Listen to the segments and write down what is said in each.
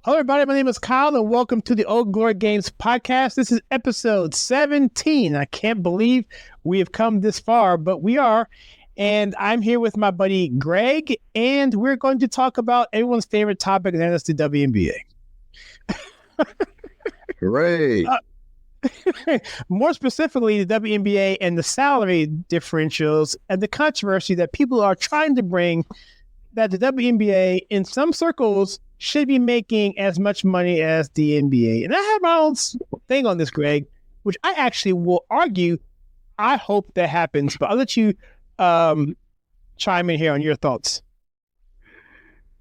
Hello, everybody. My name is Kyle, and welcome to the Old Glory Games podcast. This is episode 17. I can't believe we have come this far, but we are. And I'm here with my buddy Greg, and we're going to talk about everyone's favorite topic, and that's the WNBA. Hooray! More specifically, the WNBA and the salary differentials and the controversy that people are trying to bring that the WNBA, in some circles, should be making as much money as the NBA. And I have my own thing on this, Greg, which I actually will argue I hope that happens. But I'll let you chime in here on your thoughts.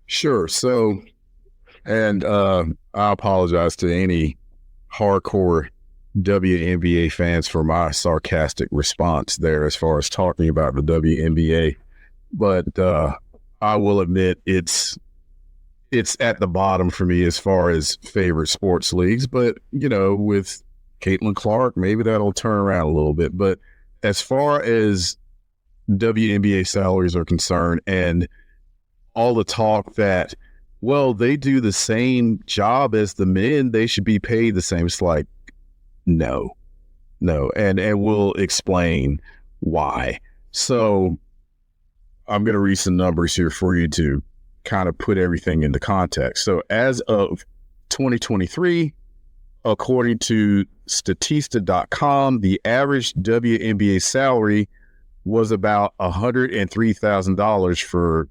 Sure. So, and I apologize to any hardcore WNBA fans for my sarcastic response there as far as talking about the WNBA. But I will admit it's at the bottom for me as far as favorite sports leagues. But, you know, with Caitlin Clark, maybe that'll turn around a little bit. But as far as WNBA salaries are concerned and all the talk that, well, they do the same job as the men, they should be paid the same. It's like, no. And we'll explain why. So I'm going to read some numbers here for you to kind of put everything into context. So as of 2023, according to Statista.com, the average WNBA salary was about $103,000 for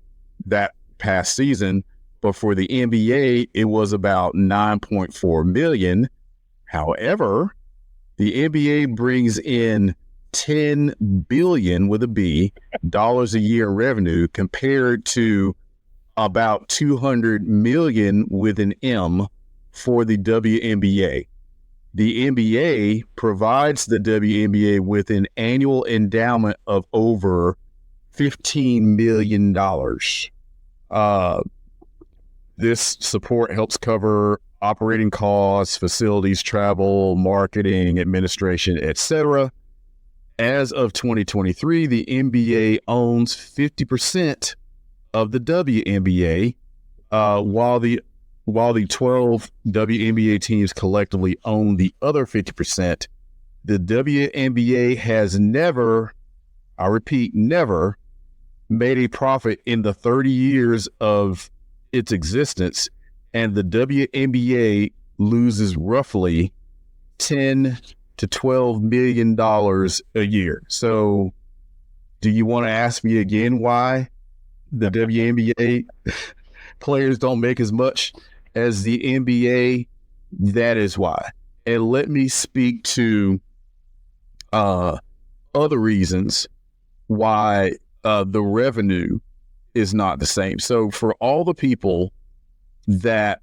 that past season. But for the NBA, it was about $9.4 million. However, the NBA brings in $10 billion with a B dollars a year in revenue compared to about $200 million with an M for the WNBA. The NBA provides the WNBA with an annual endowment of over $15 million. This support helps cover operating costs, facilities, travel, marketing, administration, etc. As of 2023, the NBA owns 50% of the WNBA, while the 12 WNBA teams collectively own the other 50%. The WNBA has never, I repeat, never made a profit in the 30 years of its existence, and the WNBA loses roughly $10 to $12 million a year. So do you want to ask me again why the WNBA players don't make as much as the NBA? That is why. And let me speak to other reasons why the revenue is not the same. So for all the people that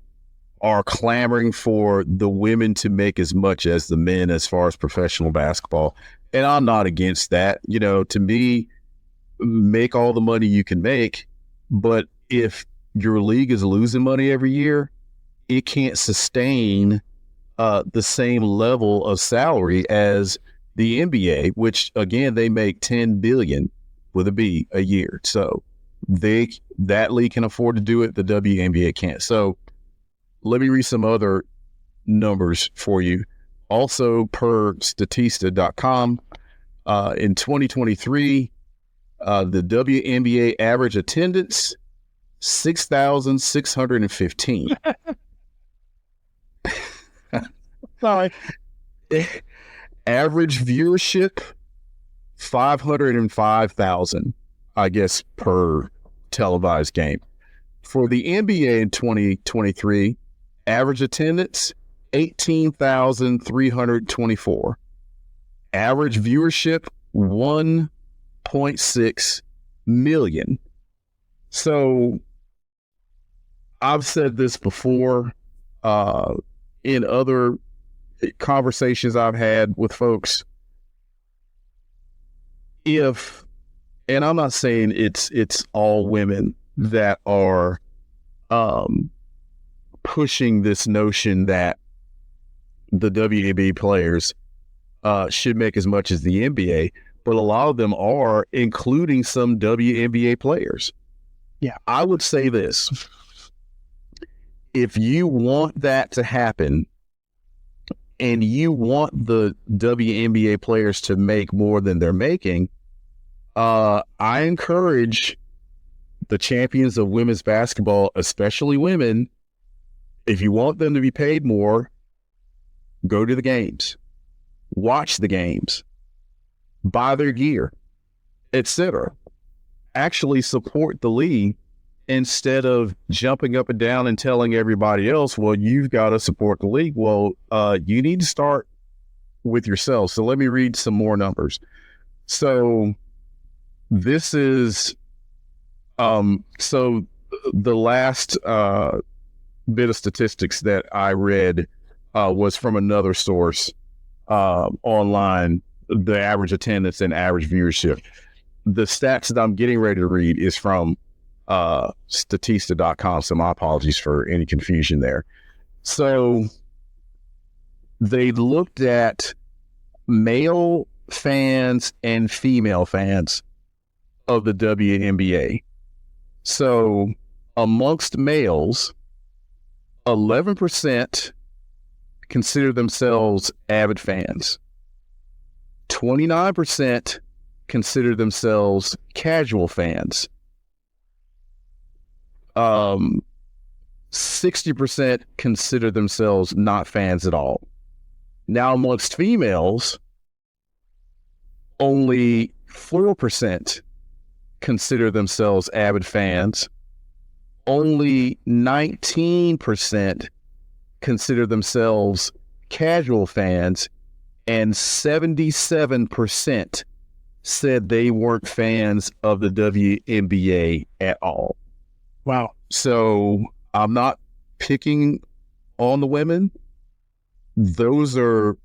are clamoring for the women to make as much as the men as far as professional basketball, and I'm not against that. You know, to me, make all the money you can make, but if your league is losing money every year, it can't sustain the same level of salary as the NBA, which again, they make $10 billion with a B a year. So that league can afford to do it. The WNBA can't. So let me read some other numbers for you. Also, per Statista.com, in 2023, the WNBA average attendance, 6,615. Sorry. Average viewership, 505,000, I guess, per televised game. For the NBA in 2023, average attendance, 18,324. Average viewership, 1.6 million. So I've said this before in other conversations I've had with folks. And I'm not saying it's all women that are pushing this notion that the WNBA players should make as much as the NBA, but a lot of them are, including some WNBA players. Yeah. I would say this. if you want that to happen and you want the WNBA players to make more than they're making, I encourage the champions of women's basketball, especially women, if you want them to be paid more, go to the games, watch the games, buy their gear, etc. Actually support the league instead of jumping up and down and telling everybody else, well, you've got to support the league. Well, you need to start with yourself. So let me read some more numbers. So this is, so the last bit of statistics that I read was from another source online, the average attendance and average viewership. The stats that I'm getting ready to read is from Statista.com, so my apologies for any confusion there. So they looked at male fans and female fans of the WNBA. So amongst males, 11% consider themselves avid fans. 29% consider themselves casual fans. 60% consider themselves not fans at all. Now, amongst females, only 4% consider themselves avid fans. Only 19% consider themselves casual fans, and 77% said they weren't fans of the WNBA at all. Wow. So I'm not picking on the women. Those are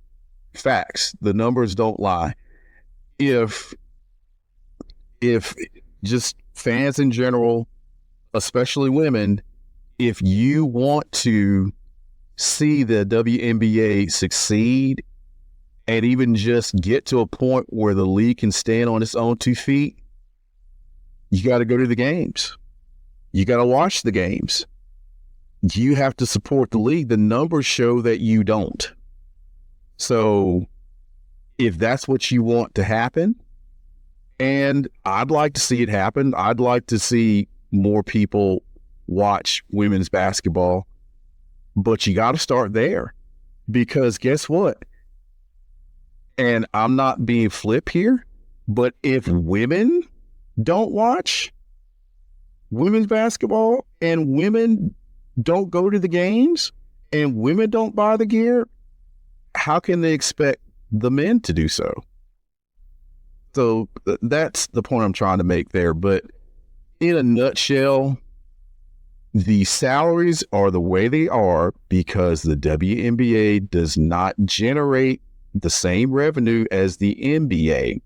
facts. The numbers don't lie. If just fans in general, especially women, if you want to see the WNBA succeed and even just get to a point where the league can stand on its own 2 feet, you got to go to the games. You got to watch the games. You have to support the league. The numbers show that you don't. So if that's what you want to happen, and I'd like to see it happen, I'd like to see more people watch women's basketball, but you got to start there, because guess what? And I'm not being flip here, but if women don't watch women's basketball and women don't go to the games and women don't buy the gear, how can they expect the men to do so? So that's the point I'm trying to make there. But in a nutshell, the salaries are the way they are because the WNBA does not generate the same revenue as the NBA.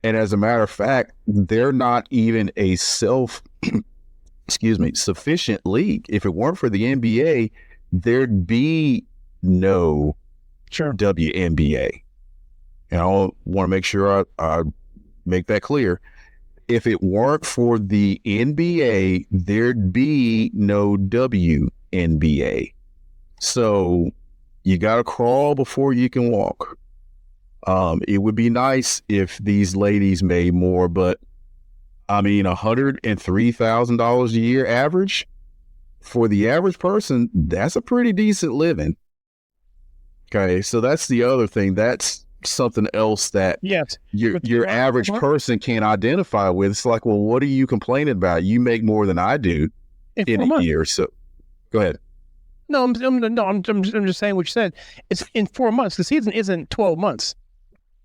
And as a matter of fact, they're not even a sufficient league. If it weren't for the NBA, there'd be no WNBA. And I want to make sure I make that clear. If it weren't for the NBA, there'd be no WNBA. So you got to crawl before you can walk. It would be nice if these ladies made more, but I mean, $103,000 a year average for the average person, that's a pretty decent living. Okay, so that's the other thing. That's something else that your average person can't identify with. It's like, well, what are you complaining about? You make more than I do in a year. So go ahead. No, I'm just saying what you said. It's in 4 months. The season isn't 12 months.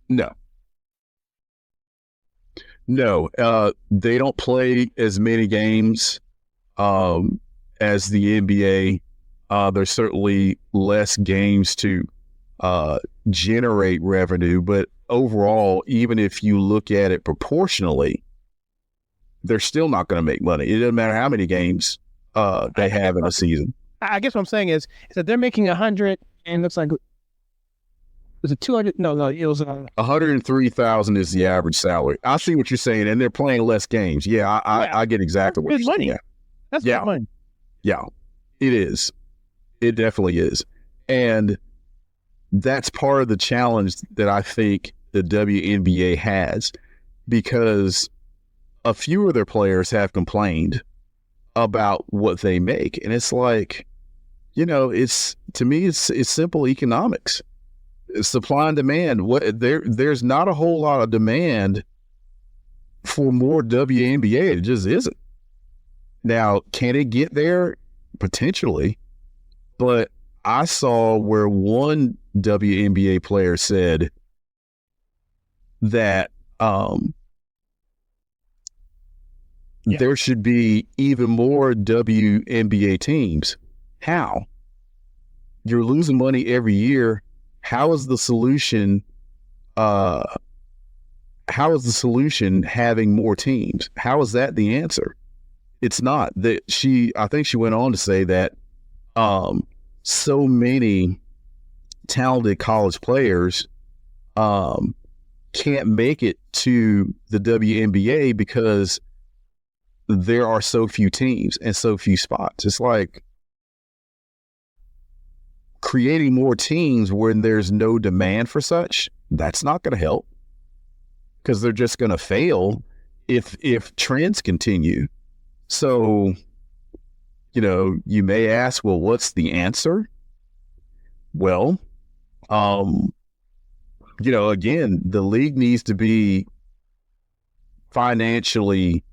No, they don't play as many games as the NBA. There's certainly less games to generate revenue, but overall, even if you look at it proportionally, they're still not going to make money. It doesn't matter how many games they have in a season. I guess what I'm saying is that they're making 100, and looks like, was it 200? No, it was 103,000 is the average salary. I see what you're saying, and they're playing less games. Yeah, I get exactly what you're saying. That's good money. Yeah. It is. It definitely is. And that's part of the challenge that I think the WNBA has, because a few of their players have complained about what they make. And it's like, to me, it's simple economics. It's supply and demand. There's not a whole lot of demand for more WNBA. It just isn't. Now, can it get there? Potentially. But I saw where one WNBA player said that there should be even more WNBA teams. How? You're losing money every year. How is the solution? How is the solution having more teams? How is that the answer? It's not. I think she went on to say that so many talented college players can't make it to the WNBA because there are so few teams and so few spots. It's like creating more teams when there's no demand for such. That's not going to help, because they're just going to fail if trends continue. So, you may ask, well, what's the answer? Well, again, the league needs to be financially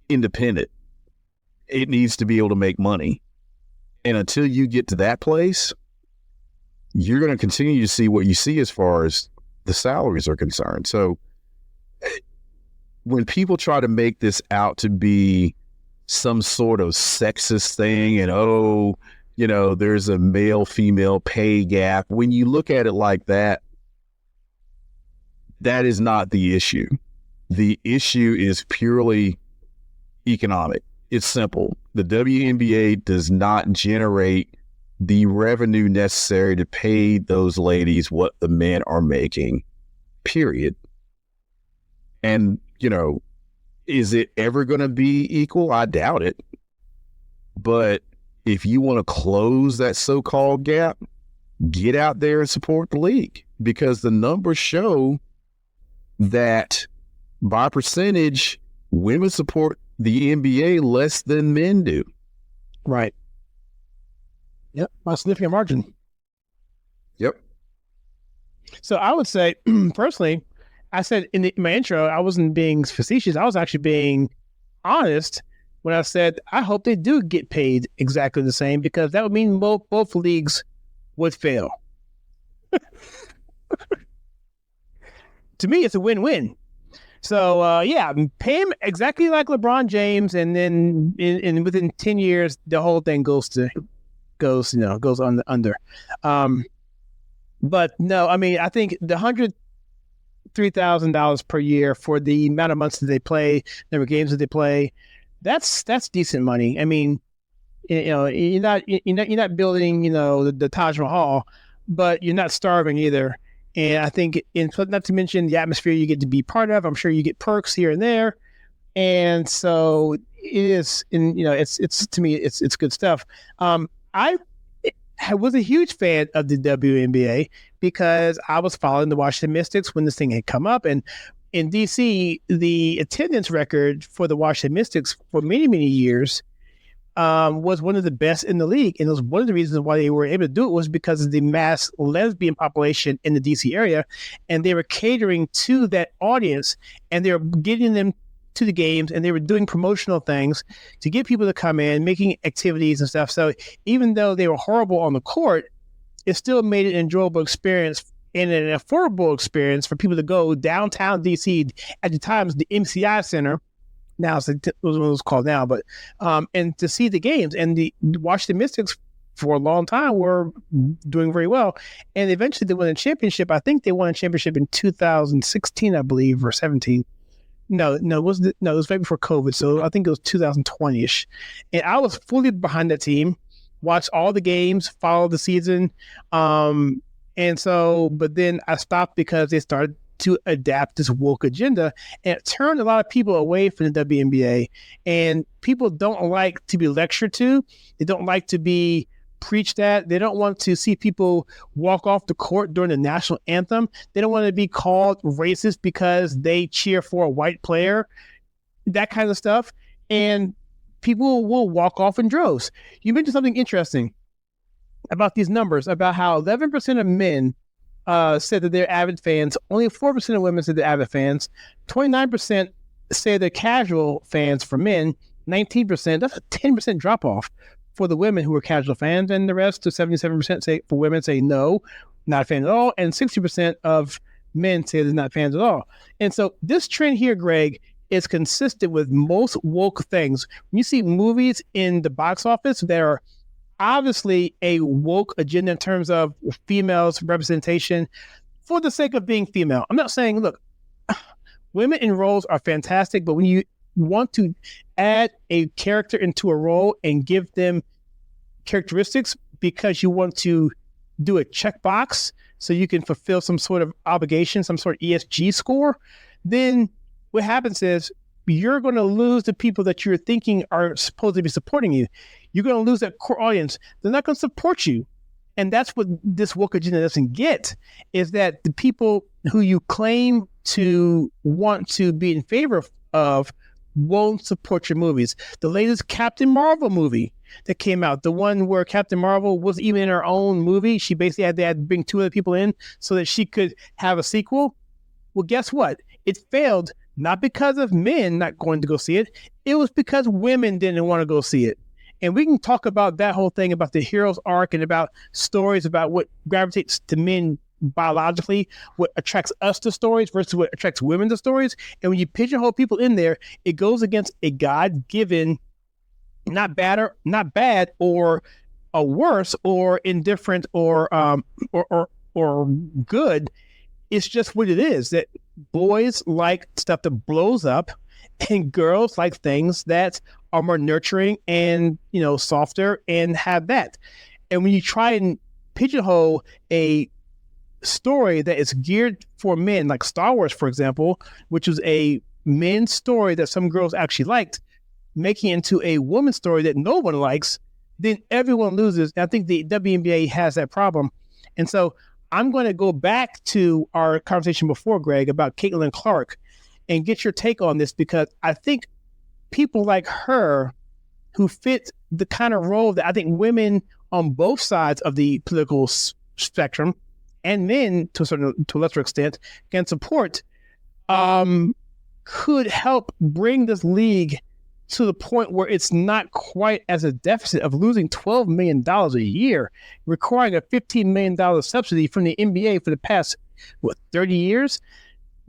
independent. It needs to be able to make money. And until you get to that place, you're going to continue to see what you see as far as the salaries are concerned. So when people try to make this out to be some sort of sexist thing and, there's a male-female pay gap, when you look at it like that, that is not the issue. The issue is purely economic. It's simple. The WNBA does not generate the revenue necessary to pay those ladies what the men are making, period. And, is it ever going to be equal? I doubt it. But if you want to close that so-called gap, get out there and support the league, because the numbers show that by percentage, women support the NBA less than men do. Right. Yep. By a significant margin. Yep. So I would say, personally, I said in my intro, I wasn't being facetious. I was actually being honest when I said, I hope they do get paid exactly the same, because that would mean both leagues would fail. To me, it's a win-win. So, pay him exactly like LeBron James, and then within 10 years, the whole thing goes under. But no, I mean, I think the $103,000 per year for the amount of months that they play, number of games that they play, that's decent money. I mean, you're not building, the Taj Mahal, but you're not starving either. And I think, not to mention the atmosphere you get to be part of, I'm sure you get perks here and there. And so it is, it's to me, it's good stuff. I was a huge fan of the WNBA because I was following the Washington Mystics when this thing had come up. And in DC, the attendance record for the Washington Mystics for many, many years was one of the best in the league. And it was one of the reasons why they were able to do it was because of the mass lesbian population in the DC area. And they were catering to that audience, and they were getting them to the games, and they were doing promotional things to get people to come in, making activities and stuff. So even though they were horrible on the court, it still made it an enjoyable experience and an affordable experience for people to go downtown DC. At the time, it was the MCI Center. Now it's what it was called now, but and to see the games. And the Washington Mystics for a long time were doing very well, and eventually they won a championship. I think they won a championship in 2016, I believe, or 17. No, it was right before COVID, so I think it was 2020ish. And I was fully behind that team, watched all the games, followed the season, and so. But then I stopped because they started to adapt this woke agenda, and it turned a lot of people away from the WNBA. And people don't like to be lectured to. They don't like to be preached at. They don't want to see people walk off the court during the national anthem. They don't want to be called racist because they cheer for a white player, that kind of stuff. And people will walk off in droves. You mentioned something interesting about these numbers, about how 11% of men said that they're avid fans. Only 4% of women said they're avid fans. 29% say they're casual fans for men. 19%, that's a 10% drop off for the women who are casual fans. And the rest, to 77% say for women, say no, not a fan at all. And 60% of men say they're not fans at all. And so this trend here, Greg, is consistent with most woke things. When you see movies in the box office that are obviously a woke agenda in terms of females representation for the sake of being female. I'm not saying, look, women in roles are fantastic, but when you want to add a character into a role and give them characteristics because you want to do a checkbox so you can fulfill some sort of obligation, some sort of ESG score, then what happens is you're going to lose the people that you're thinking are supposed to be supporting you. You're going to lose that core audience. They're not going to support you. And that's what this woke agenda doesn't get, is that the people who you claim to want to be in favor of won't support your movies. The latest Captain Marvel movie that came out, the one where Captain Marvel wasn't even in her own movie. She basically had to bring two other people in so that she could have a sequel. Well, guess what? It failed, not because of men not going to go see it. It was because women didn't want to go see it. And we can talk about that whole thing about the hero's arc and about stories about what gravitates to men biologically, what attracts us to stories versus what attracts women to stories. And when you pigeonhole people in there, it goes against a God-given, not bad or a worse or indifferent or good. It's just what it is, that boys like stuff that blows up and girls like things that are more nurturing and, softer and have that. And when you try and pigeonhole a story that is geared for men, like Star Wars, for example, which was a men's story that some girls actually liked, making it into a woman's story that no one likes, then everyone loses. And I think the WNBA has that problem. And so I'm going to go back to our conversation before, Greg, about Caitlin Clark and get your take on this, because I think people like her who fit the kind of role that I think women on both sides of the political spectrum and men to a lesser extent can support, could help bring this league to the point where it's not quite as a deficit of losing $12 million a year, requiring a $15 million subsidy from the NBA for the past, 30 years.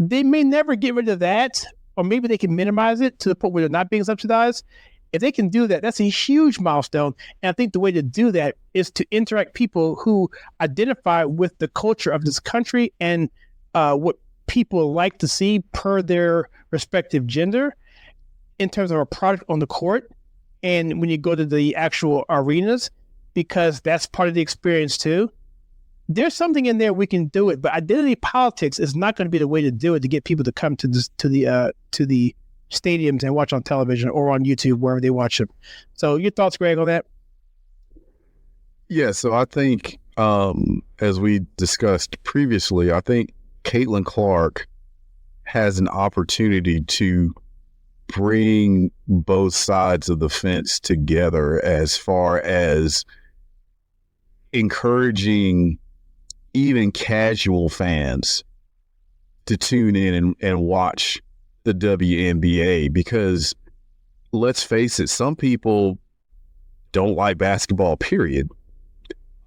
They may never get rid of that, or maybe they can minimize it to the point where they're not being subsidized. If they can do that, that's a huge milestone. And I think the way to do that is to interact people who identify with the culture of this country and what people like to see per their respective gender in terms of a product on the court. And when you go to the actual arenas, because that's part of the experience too, there's something in there we can do it. But identity politics is not going to be the way to do it to get people to come to the stadiums and watch on television or on YouTube, wherever they watch them. So your thoughts, Greg, on that? Yeah, so I think, as we discussed previously, I think Caitlin Clark has an opportunity to bring both sides of the fence together as far as encouraging even casual fans to tune in and watch the WNBA, because let's face it, some people don't like basketball, period.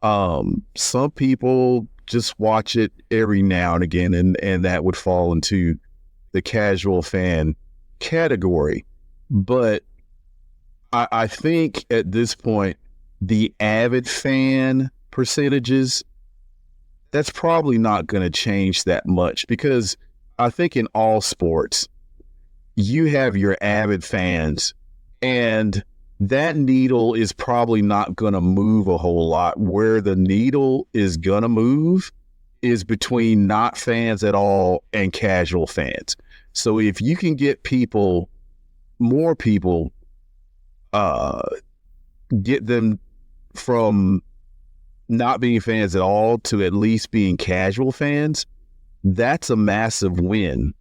Some people just watch it every now and again, and that would fall into the casual fan category. But I think at this point, the avid fan percentages, that's probably not going to change that much, because I think in all sports, you have your avid fans, and that needle is probably not going to move a whole lot. Where the needle is going to move is between not fans at all and casual fans. So if you can get more people, get them from not being fans at all to at least being casual fans, that's a massive win,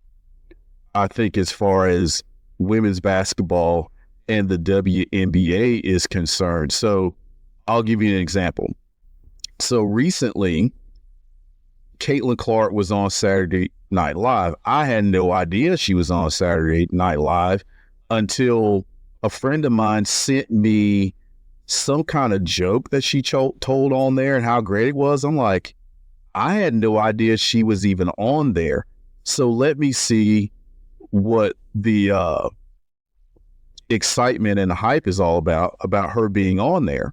I think, as far as women's basketball and the WNBA is concerned. So I'll give you an example. So recently, Caitlin Clark was on Saturday Night Live. I had no idea she was on Saturday Night Live until a friend of mine sent me some kind of joke that she told on there and how great it was. I'm like, I had no idea she was even on there. So let me see what the excitement and the hype is all about her being on there.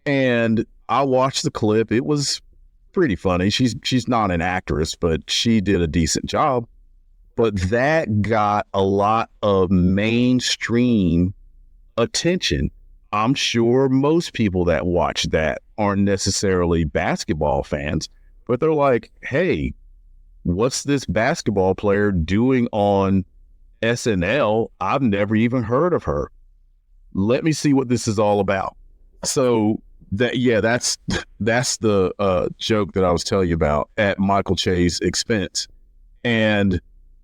And I watched the clip. It was pretty funny. She's not an actress, but she did a decent job. But that got a lot of mainstream attention. I'm sure most people that watch that aren't necessarily basketball fans, but they're like, hey, what's this basketball player doing on SNL? I've never even heard of her. Let me see what this is all about. So that's the joke that I was telling you about at Michael Che's expense. And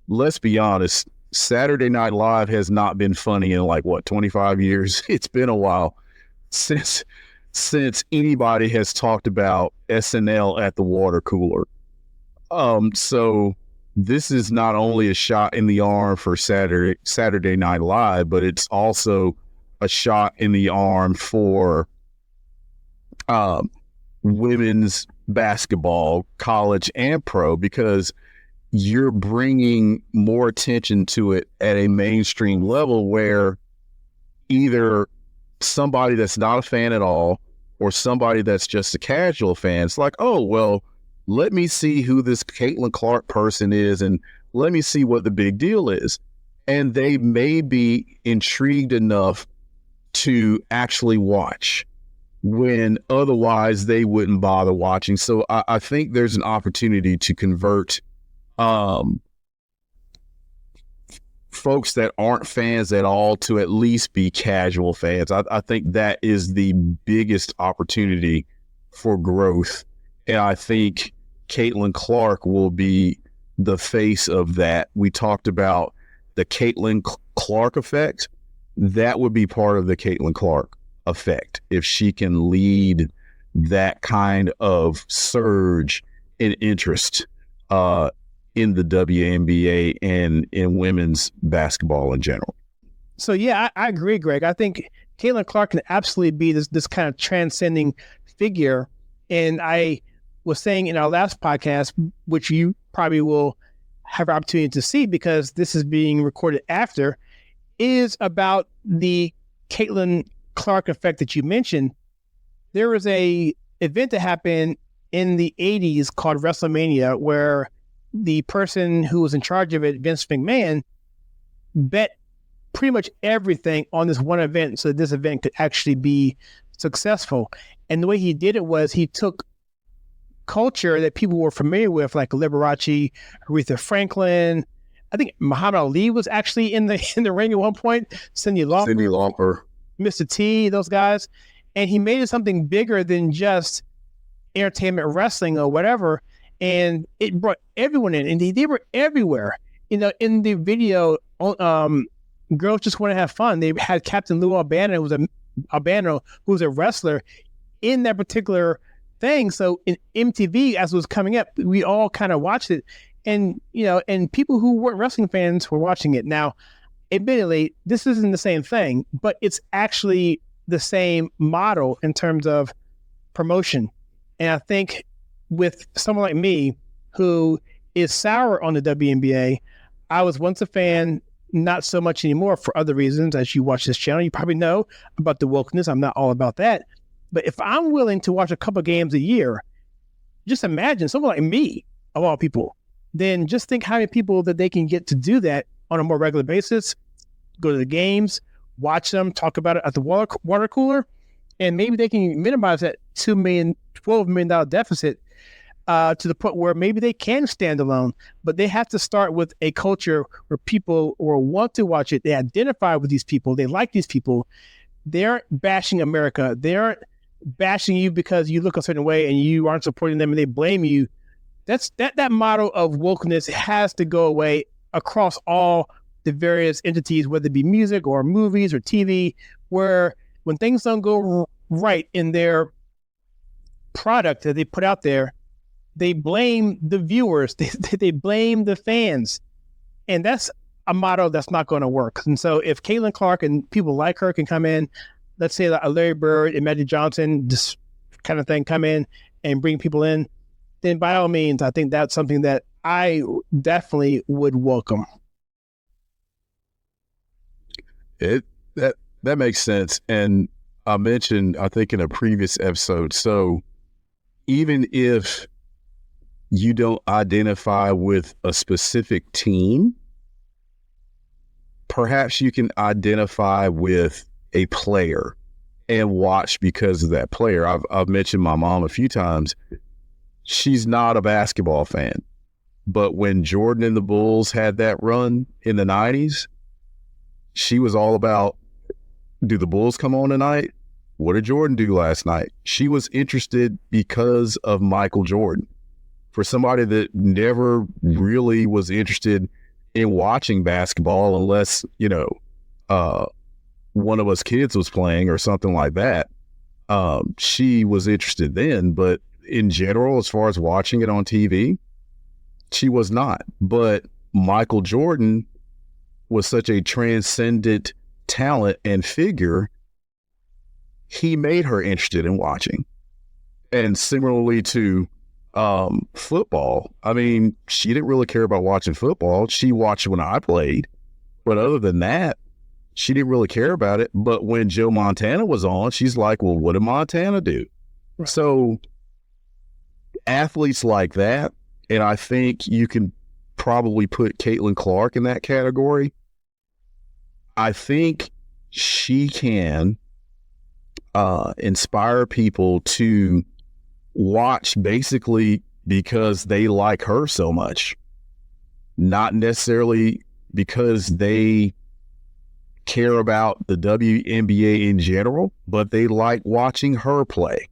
let's be honest, Saturday Night Live has not been funny in 25 years. It's been a while since anybody has talked about SNL at the water cooler. So this is not only a shot in the arm for Saturday Night Live, but it's also a shot in the arm for women's basketball, college and pro, because you're bringing more attention to it at a mainstream level where either somebody that's not a fan at all or somebody that's just a casual fan, it's like, oh, well, let me see who this Caitlin Clark person is and let me see what the big deal is. And they may be intrigued enough to actually watch when otherwise they wouldn't bother watching. So I think there's an opportunity to convert folks that aren't fans at all to at least be casual fans. I think that is the biggest opportunity for growth. And I think Caitlin Clark will be the face of that. We talked about the Caitlin Clark effect. That would be part of the Caitlin Clark effect if she can lead that kind of surge in interest in the WNBA and in women's basketball in general. So yeah, I agree, Greg. I think Caitlin Clark can absolutely be this kind of transcending figure. And I was saying in our last podcast, which you probably will have an opportunity to see because this is being recorded after, is about the Caitlin Clark effect that you mentioned. There was a event that happened in the 80s called WrestleMania where the person who was in charge of it, Vince McMahon, bet pretty much everything on this one event so that this event could actually be successful. And the way he did it was he took culture that people were familiar with, like Liberace, Aretha Franklin. I think Muhammad Ali was actually in the ring at one point. Cyndi Lauper, Mr. T, those guys. And he made it something bigger than just entertainment wrestling or whatever. And it brought everyone in, and they were everywhere. In the video, girls just want to have fun. They had Captain Lou Albano, who was a wrestler in that particular thing. So in MTV, as it was coming up, we all kind of watched it. And, and people who weren't wrestling fans were watching it. Now, admittedly, this isn't the same thing, but it's actually the same model in terms of promotion. And I think with someone like me who is sour on the WNBA, I was once a fan, not so much anymore for other reasons. As you watch this channel, you probably know about the wokeness. I'm not all about that. But if I'm willing to watch a couple games a year, just imagine someone like me, of all people, then just think how many people that they can get to do that on a more regular basis, go to the games, watch them, talk about it at the water cooler, and maybe they can minimize that $2 million, $12 million deficit to the point where maybe they can stand alone, but they have to start with a culture where people will want to watch it. They identify with these people. They like these people. They're bashing America. They're bashing you because you look a certain way and you aren't supporting them and they blame you. That model of wokeness has to go away across all the various entities, whether it be music or movies or TV, where when things don't go right in their product that they put out there, they blame the viewers, they blame the fans. And that's a model that's not going to work. And so if Caitlin Clark and people like her can come in, let's say like a Larry Bird and Magic Johnson, this kind of thing, come in and bring people in, then by all means, I think that's something that I definitely would welcome. That makes sense. And I mentioned, I think in a previous episode, so even if you don't identify with a specific team, perhaps you can identify with a player and watch because of that player. I've mentioned my mom a few times. She's not a basketball fan, but when Jordan and the Bulls had that run in the 90s, she was all about, do the Bulls come on tonight? What did Jordan do last night? She was interested because of Michael Jordan. For somebody that never really was interested in watching basketball unless, one of us kids was playing or something like that, she was interested then. But in general, as far as watching it on TV, she was not. But Michael Jordan was such a transcendent talent and figure, he made her interested in watching. And similarly to football, I mean, she didn't really care about watching football. She watched when I played, but other than that, she didn't really care about it. But when Joe Montana was on, she's like, well, what did Montana do? Right. So athletes like that, and I think you can probably put Caitlin Clark in that category. I think she can inspire people to watch basically because they like her so much, not necessarily because they care about the WNBA in general, but they like watching her play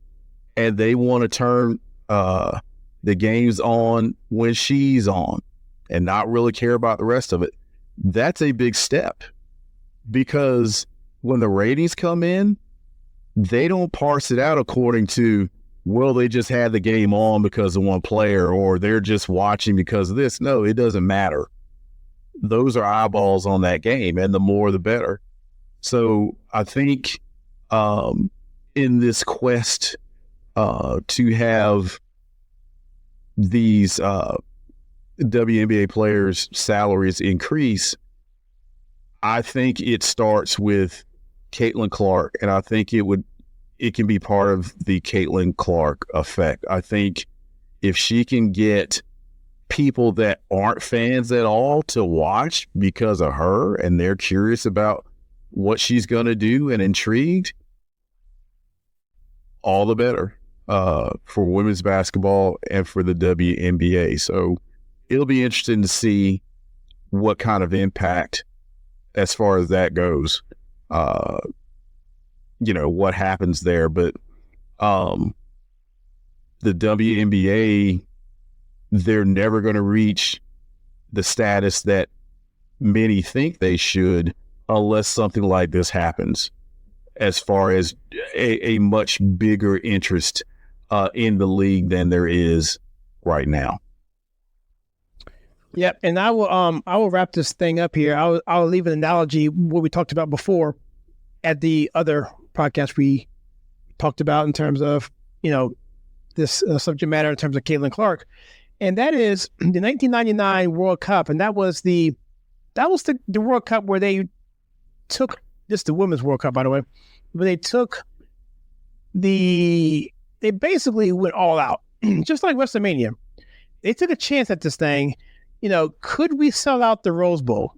and they want to turn the games on when she's on and not really care about the rest of it. That's a big step, because when the ratings come in, they don't parse it out according to, well, they just had the game on because of one player, or they're just watching because of this. No, it doesn't matter. Those are eyeballs on that game, and the more, the better. So I think in this quest to have these WNBA players' salaries increase, I think it starts with Caitlin Clark, and I think it can be part of the Caitlin Clark effect. I think if she can get people that aren't fans at all to watch because of her, and they're curious about what she's going to do and intrigued, all the better for women's basketball and for the WNBA. So it'll be interesting to see what kind of impact as far as that goes, what happens there. But the WNBA, they're never going to reach the status that many think they should unless something like this happens, as far as a much bigger interest in the league than there is right now. Yep, and I will wrap this thing up here. I'll leave an analogy what we talked about before at the other podcast we talked about in terms of this subject matter in terms of Caitlin Clark, and that is the 1999 World Cup, and that was the World Cup where they took the Women's World Cup, by the way, where they basically went all out, just like WrestleMania. They took a chance at this thing. Could we sell out the Rose Bowl?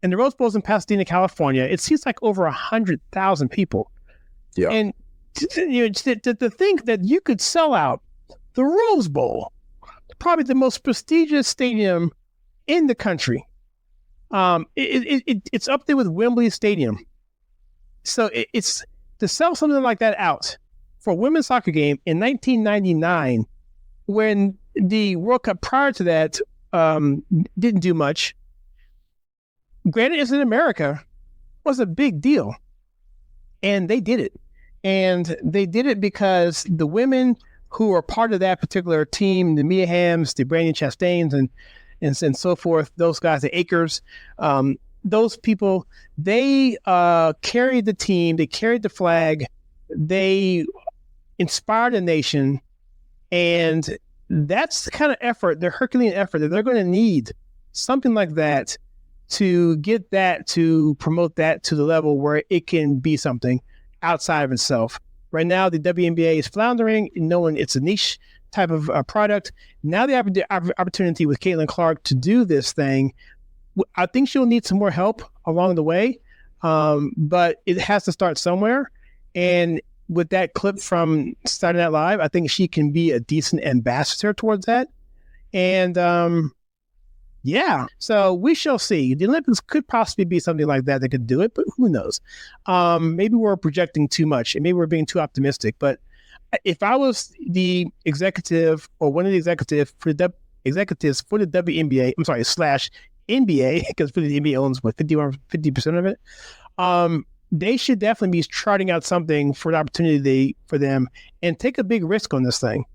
And the Rose Bowl's in Pasadena, California. It seems like over 100,000 people. Yeah. And to think that you could sell out the Rose Bowl probably the most prestigious stadium in the country. It's up there with Wembley Stadium. So it's to sell something like that out for a women's soccer game in 1999, when the World Cup prior to that didn't do much. Granted, it's in America, was a big deal. And they did it. And they did it because the women who are part of that particular team, the Mia Hamms, the Brandon Chastains, and so forth, those guys, the Akers, those people, they carried the team, they carried the flag, they inspired a nation, and that's the kind of effort, the Herculean effort that they're going to need, something like that, to get that, to promote that to the level where it can be something outside of itself. Right now, the WNBA is floundering, knowing it's a niche type of product. Now the opportunity with Caitlin Clark to do this thing, I think she'll need some more help along the way, but it has to start somewhere. And with that clip from Saturday Night Live, I think she can be a decent ambassador towards that. And yeah, so we shall see. The Olympics could possibly be something like that could do it, but who knows? Maybe we're projecting too much, and maybe we're being too optimistic. But if I was the executive or one of the executives for the WNBA, I'm sorry, / NBA, because the NBA owns what 50% of it. They should definitely be charting out something for the opportunity for them and take a big risk on this thing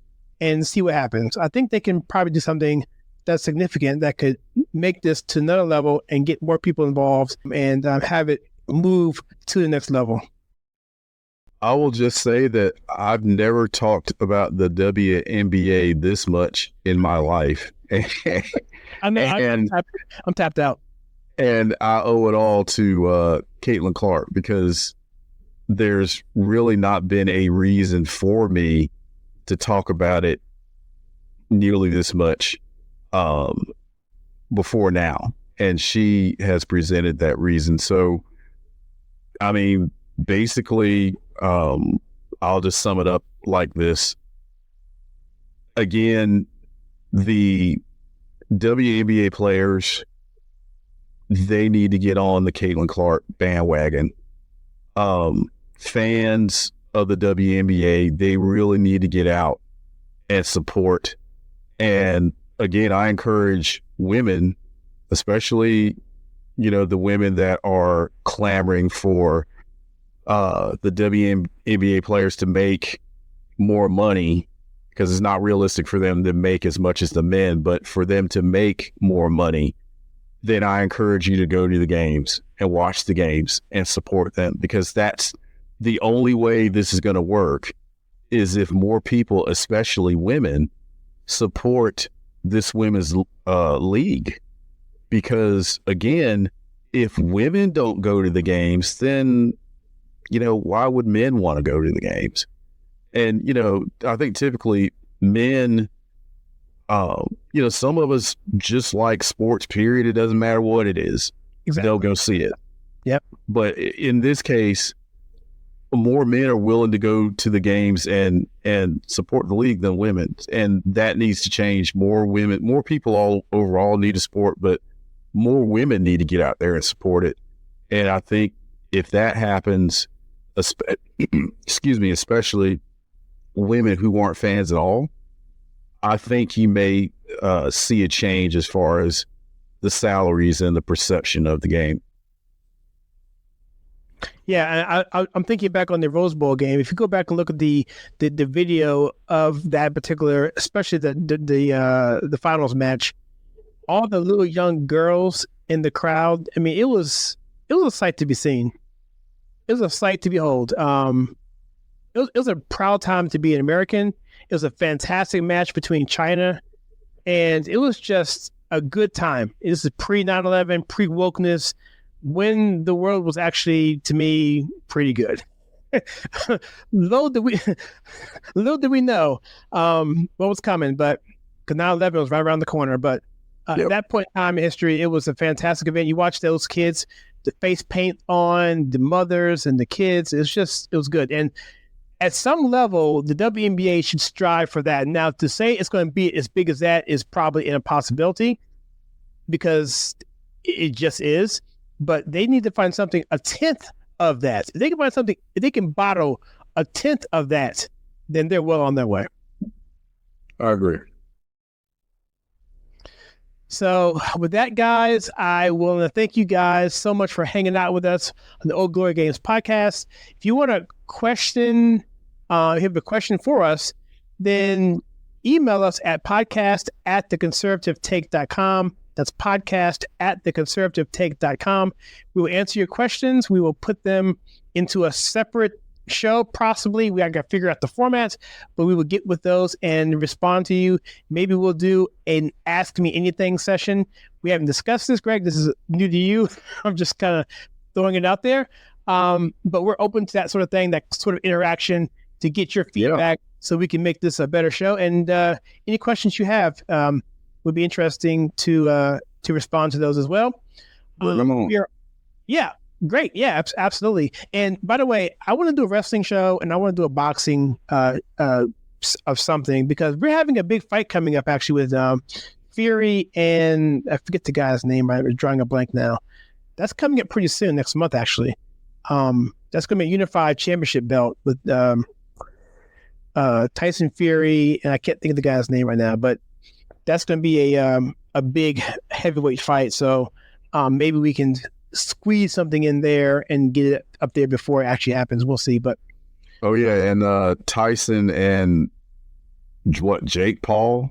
and see what happens. I think they can probably do something that's significant that could make this to another level and get more people involved and have it move to the next level. I will just say that I've never talked about the WNBA this much in my life. I'm tapped out. And I owe it all to Caitlin Clark, because there's really not been a reason for me to talk about it nearly this much before now. And she has presented that reason. So, I mean, basically, I'll just sum it up like this. Again, the WNBA players, they need to get on the Caitlin Clark bandwagon. Fans of the WNBA, they really need to get out and support. And again, I encourage women, especially, the women that are clamoring for the WNBA players to make more money, because it's not realistic for them to make as much as the men, but for them to make more money, then I encourage you to go to the games and watch the games and support them, because that's the only way this is going to work, is if more people, especially women, support this women's league. Because again, if women don't go to the games, then, why would men want to go to the games? And, I think typically men, some of us just like sports, period. It doesn't matter what it is. Exactly. They'll go see it. Yep. But in this case, more men are willing to go to the games and support the league than women. And that needs to change. More people all overall need to support, but more women need to get out there and support it. And I think if that happens, especially women who aren't fans at all, I think you may see a change as far as the salaries and the perception of the game. Yeah, and I'm thinking back on the Rose Bowl game. If you go back and look at the video of that particular, especially the finals match, all the little young girls in the crowd. I mean, it was a sight to be seen. It was a sight to behold. It was a proud time to be an American. It was a fantastic match between China, and it was just a good time. This is pre 9/11, pre wokeness, when the world was actually, to me, pretty good. Little did we know what was coming, but because 9/11 was right around the corner. But at that point in time in history, it was a fantastic event. You watch those kids, the face paint on, the mothers and the kids. It was good. And at some level, the WNBA should strive for that. Now, to say it's going to be as big as that is probably an impossibility because it just is. But they need to find something a tenth of that. If they can find something, if they can bottle a tenth of that, then they're well on their way. I agree. So with that, guys, I want to thank you guys so much for hanging out with us on the Old Glory Games podcast. If you want a question, have a question for us, then email us at podcast@theconservativetake.com. That's podcast@theconservativetake.com. We will answer your questions. We will put them into a separate show, possibly. We got to figure out the formats, but we will get with those and respond to you. Maybe we'll do an Ask Me Anything session. We haven't discussed this, Greg. This is new to you. I'm just kind of throwing it out there. But we're open to that sort of thing, that sort of interaction to get your feedback so we can make this a better show. And any questions you have would be interesting to respond to those as well. Yeah. Great. Yeah, absolutely. And by the way, I want to do a wrestling show and I want to do a boxing of something because we're having a big fight coming up actually with Fury and I forget the guy's name. I'm drawing a blank now. That's coming up pretty soon, next month actually. That's going to be a unified championship belt with Tyson Fury, and I can't think of the guy's name right now, but that's going to be a big heavyweight fight. So maybe we can squeeze something in there and get it up there before it actually happens. We'll see. But and Tyson and Jake Paul,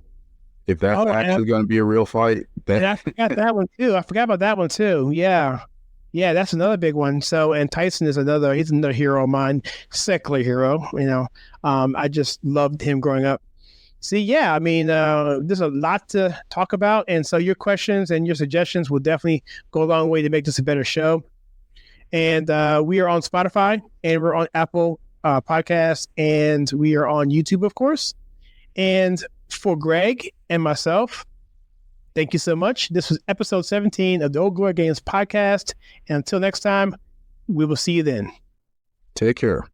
if that's actually going to be a real fight. And I forgot that one too. I forgot about that one too. Yeah, that's another big one. So, and Tyson is he's another hero of mine, secular hero. I just loved him growing up. See, I mean, there's a lot to talk about. And so your questions and your suggestions will definitely go a long way to make this a better show. And we are on Spotify and we're on Apple Podcasts and we are on YouTube, of course. And for Greg and myself, thank you so much. This was episode 17 of the Old Glory Games podcast. And until next time, we will see you then. Take care.